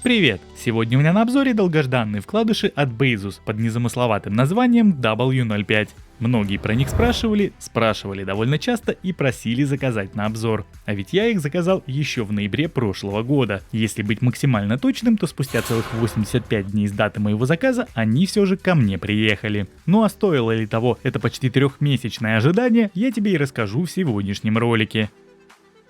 Привет! Сегодня у меня на обзоре долгожданные вкладыши от Baseus под незамысловатым названием W05. Многие про них спрашивали довольно часто и просили заказать на обзор. А ведь я их заказал еще в ноябре прошлого года. Если быть максимально точным, то спустя целых 85 дней с даты моего заказа они все же ко мне приехали. Ну а стоило ли того это почти трехмесячное ожидание, я тебе и расскажу в сегодняшнем ролике.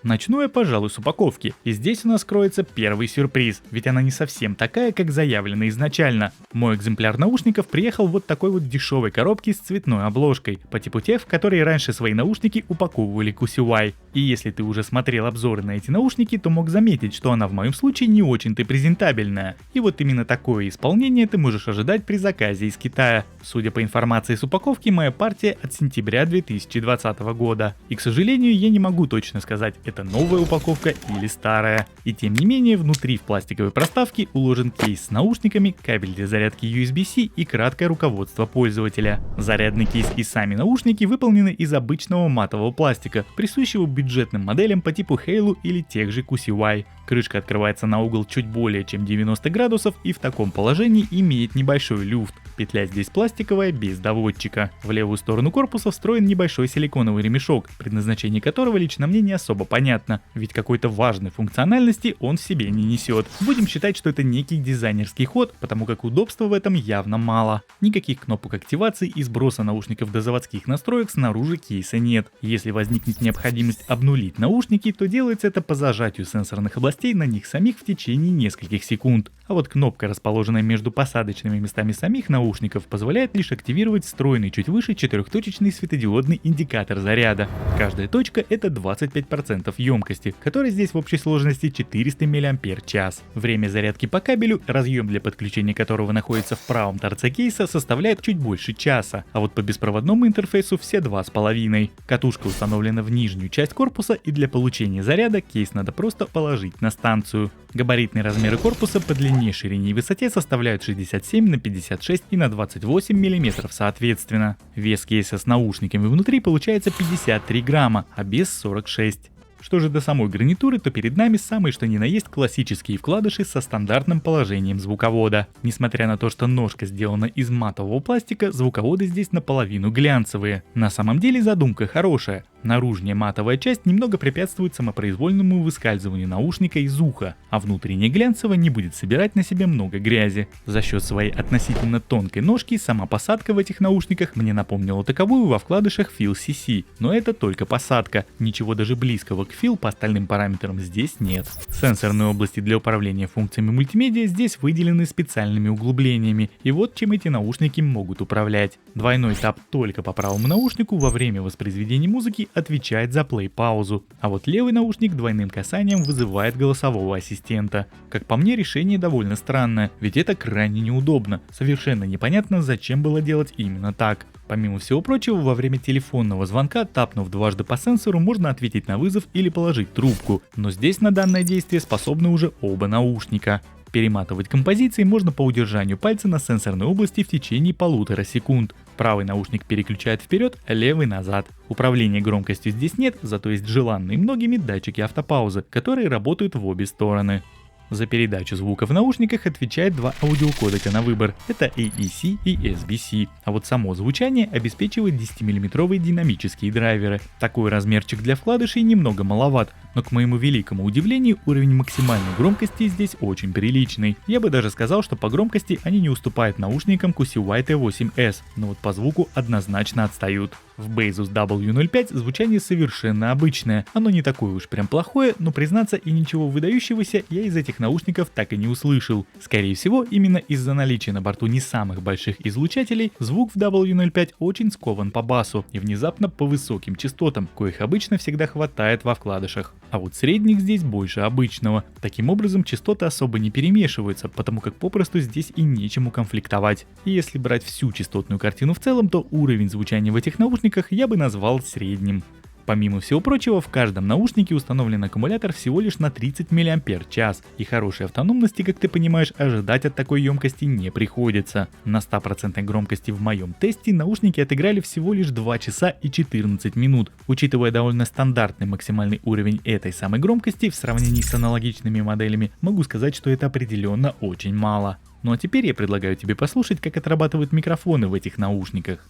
Начну я, пожалуй, с упаковки, и здесь у нас кроется первый сюрприз, ведь она не совсем такая, как заявлено изначально. Мой экземпляр наушников приехал в вот такой вот дешевой коробке с цветной обложкой, по типу тех, в которые раньше свои наушники упаковывали QCY. И если ты уже смотрел обзоры на эти наушники, то мог заметить, что она в моем случае не очень-то презентабельная. И вот именно такое исполнение ты можешь ожидать при заказе из Китая. Судя по информации с упаковки, моя партия от сентября 2020 года. И, к сожалению, я не могу точно сказать, это новая упаковка или старая. И тем не менее, внутри в пластиковой проставке уложен кейс с наушниками, кабель для зарядки USB-C и краткое руководство пользователя. Зарядный кейс и сами наушники выполнены из обычного матового пластика, присущего бюджетным моделям по типу Halo или тех же QCY. Крышка открывается на угол чуть более чем 90 градусов и в таком положении имеет небольшой люфт. Петля здесь пластиковая, без доводчика. В левую сторону корпуса встроен небольшой силиконовый ремешок, предназначение которого лично мне не особо понятно, ведь какой-то важной функциональности он в себе не несет. Будем считать, что это некий дизайнерский ход, потому как удобства в этом явно мало. Никаких кнопок активации и сброса наушников до заводских настроек снаружи кейса нет. Если возникнет необходимость обнулить наушники, то делается это по зажатию сенсорных областей на них самих в течение нескольких секунд. А вот кнопка, расположенная между посадочными местами самих наушников, позволяет лишь активировать встроенный чуть выше четырехточечный светодиодный индикатор заряда. Каждая точка — это 25% емкости, которая здесь в общей сложности 400 мАч. Время зарядки по кабелю, разъем для подключения которого находится в правом торце кейса, составляет чуть больше часа, а вот по беспроводному интерфейсу все 2,5. Катушка установлена в нижнюю часть корпуса, и для получения заряда кейс надо просто положить на станцию. Габаритные размеры корпуса по длине, ширине и высоте составляют 67 на 56 и на 28 мм соответственно. Вес кейса с наушниками внутри получается 53 грамма, а без 46. Что же до самой гарнитуры, то перед нами самые что ни на есть классические вкладыши со стандартным положением звуковода. Несмотря на то, что ножка сделана из матового пластика, звуководы здесь наполовину глянцевые. На самом деле задумка хорошая. Наружная матовая часть немного препятствует самопроизвольному выскальзыванию наушника из уха, а внутренняя глянцевая не будет собирать на себе много грязи. За счет своей относительно тонкой ножки сама посадка в этих наушниках мне напомнила таковую во вкладышах Feel CC, но это только посадка, ничего даже близкого к Feel по остальным параметрам здесь нет. Сенсорные области для управления функциями мультимедиа здесь выделены специальными углублениями, и вот чем эти наушники могут управлять. Двойной тап только по правому наушнику во время воспроизведения музыки отвечает за плей-паузу, а вот левый наушник двойным касанием вызывает голосового ассистента. Как по мне, решение довольно странное, ведь это крайне неудобно, совершенно непонятно, зачем было делать именно так. Помимо всего прочего, во время телефонного звонка, тапнув дважды по сенсору, можно ответить на вызов или положить трубку, но здесь на данное действие способны уже оба наушника. Перематывать композиции можно по удержанию пальца на сенсорной области в течение 1,5 секунд. Правый наушник переключает вперед, левый назад. Управления громкостью здесь нет, зато есть желанные многими датчики автопаузы, которые работают в обе стороны. За передачу звука в наушниках отвечает два аудиокодека на выбор, это AEC и SBC, а вот само звучание обеспечивает 10-мм динамические драйверы. Такой размерчик для вкладышей немного маловат, но к моему великому удивлению уровень максимальной громкости здесь очень приличный. Я бы даже сказал, что по громкости они не уступают наушникам QCY T8S, но вот по звуку однозначно отстают. В Baseus W05 звучание совершенно обычное, оно не такое уж прям плохое, но признаться и ничего выдающегося я из этих наушников так и не услышал. Скорее всего, именно из-за наличия на борту не самых больших излучателей, звук в W05 очень скован по басу и внезапно по высоким частотам, коих обычно всегда хватает во вкладышах. А вот средних здесь больше обычного. Таким образом, частоты особо не перемешиваются, потому как попросту здесь и нечему конфликтовать. И если брать всю частотную картину в целом, то уровень звучания в этих наушниках я бы назвал средним. Помимо всего прочего, в каждом наушнике установлен аккумулятор всего лишь на 30 мАч, и хорошей автономности, как ты понимаешь, ожидать от такой емкости не приходится. На 100% громкости в моем тесте наушники отыграли всего лишь 2 часа и 14 минут. Учитывая довольно стандартный максимальный уровень этой самой громкости в сравнении с аналогичными моделями, могу сказать, что это определенно очень мало. Ну а теперь я предлагаю тебе послушать, как отрабатывают микрофоны в этих наушниках.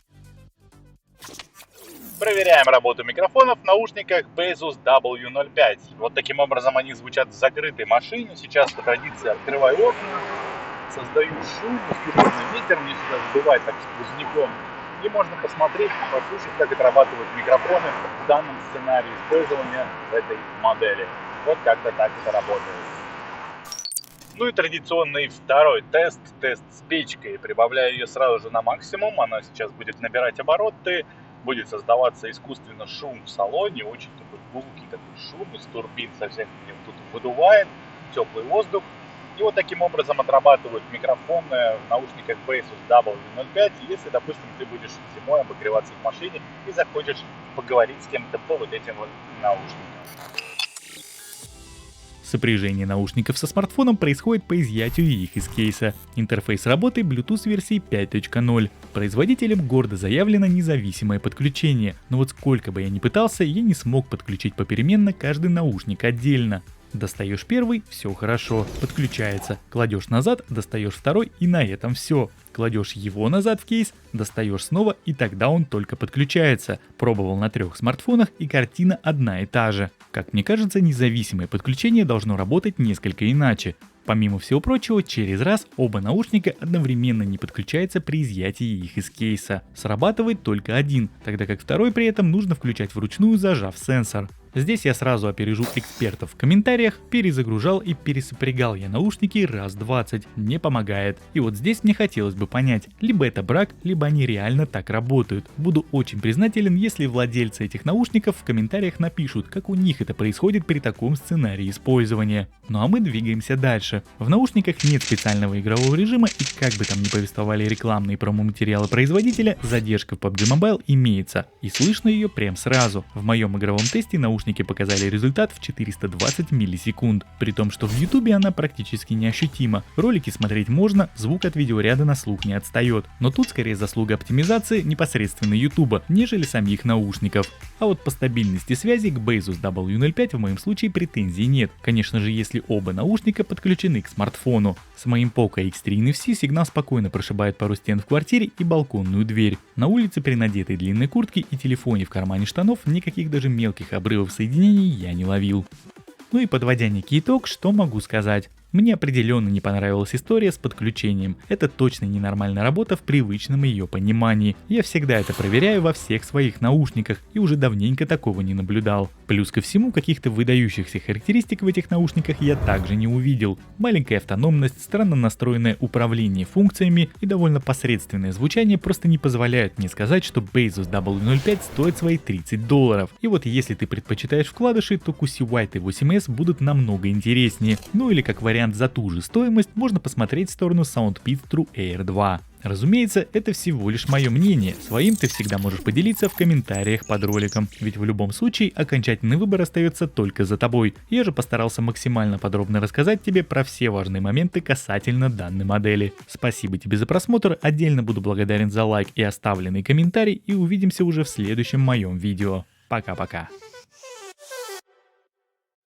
Проверяем работу микрофонов в наушниках Baseus W05. Вот таким образом они звучат в закрытой машине. Сейчас по традиции открываю окна, создаю шум, студенный ветер мне сюда сдувает так сквозняком. И можно посмотреть, послушать, как отрабатывают микрофоны в данном сценарии использования в этой модели. Вот как-то так это работает. Ну и традиционный второй тест с печкой. Прибавляю ее сразу же на максимум, она сейчас будет набирать обороты. Будет создаваться искусственно шум в салоне, очень такой гулкий такой шум из турбин со всех тут выдувает теплый воздух. И вот таким образом отрабатывают микрофоны в наушниках Baseus W05, если, допустим, ты будешь зимой обогреваться в машине и захочешь поговорить с кем-то по вот этим вот наушникам. Сопряжение наушников со смартфоном происходит по изъятию их из кейса. Интерфейс работы Bluetooth версии 5.0. Производителем гордо заявлено независимое подключение, но вот сколько бы я ни пытался, я не смог подключить попеременно каждый наушник отдельно. Достаешь первый, все хорошо, подключается. Кладешь назад, достаешь второй, и на этом все. Кладешь его назад в кейс, достаешь снова, и тогда он только подключается. Пробовал на 3 смартфонах, и картина одна и та же. Как мне кажется, независимое подключение должно работать несколько иначе. Помимо всего прочего, через раз оба наушника одновременно не подключаются при изъятии их из кейса. Срабатывает только один, тогда как второй при этом нужно включать вручную, зажав сенсор. Здесь я сразу опережу экспертов в комментариях, перезагружал и пересопрягал я наушники раз 20, не помогает. И вот здесь мне хотелось бы понять, либо это брак, либо они реально так работают. Буду очень признателен, если владельцы этих наушников в комментариях напишут, как у них это происходит при таком сценарии использования. Ну а мы двигаемся дальше. В наушниках нет специального игрового режима, и как бы там ни повествовали рекламные промо-материалы производителя, задержка в PUBG Mobile имеется, и слышно ее прям сразу. В моем игровом тесте наушники показали результат в 420 миллисекунд, при том, что в YouTube она практически неощутима. Ролики смотреть можно, звук от видеоряда на слух не отстает, но тут скорее заслуга оптимизации непосредственно YouTube, нежели самих наушников. А вот по стабильности связи к Baseus W05 в моем случае претензий нет, конечно же, если оба наушника подключены к смартфону. С моим Poco X3 NFC сигнал спокойно прошибает пару стен в квартире и балконную дверь. На улице при надетой длинной куртке и телефоне в кармане штанов никаких даже мелких обрывов соединений я не ловил. Ну и подводя некий итог, что могу сказать? Мне определенно не понравилась история с подключением. Это точно ненормальная работа в привычном ее понимании. Я всегда это проверяю во всех своих наушниках и уже давненько такого не наблюдал. Плюс ко всему, каких-то выдающихся характеристик в этих наушниках я также не увидел. Маленькая автономность, странно настроенное управление функциями и довольно посредственное звучание просто не позволяют мне сказать, что Baseus W05 стоит свои $30. И вот если ты предпочитаешь вкладыши, то QC White и 8S будут намного интереснее. Ну или как вариант за ту же стоимость можно посмотреть в сторону SoundPeed True Air 2. Разумеется, это всего лишь мое мнение, своим ты всегда можешь поделиться в комментариях под роликом, ведь в любом случае окончательный выбор остается только за тобой. Я же постарался максимально подробно рассказать тебе про все важные моменты касательно данной модели. Спасибо тебе за просмотр, отдельно буду благодарен за лайк и оставленный комментарий, и увидимся уже в следующем моем видео. Пока-пока.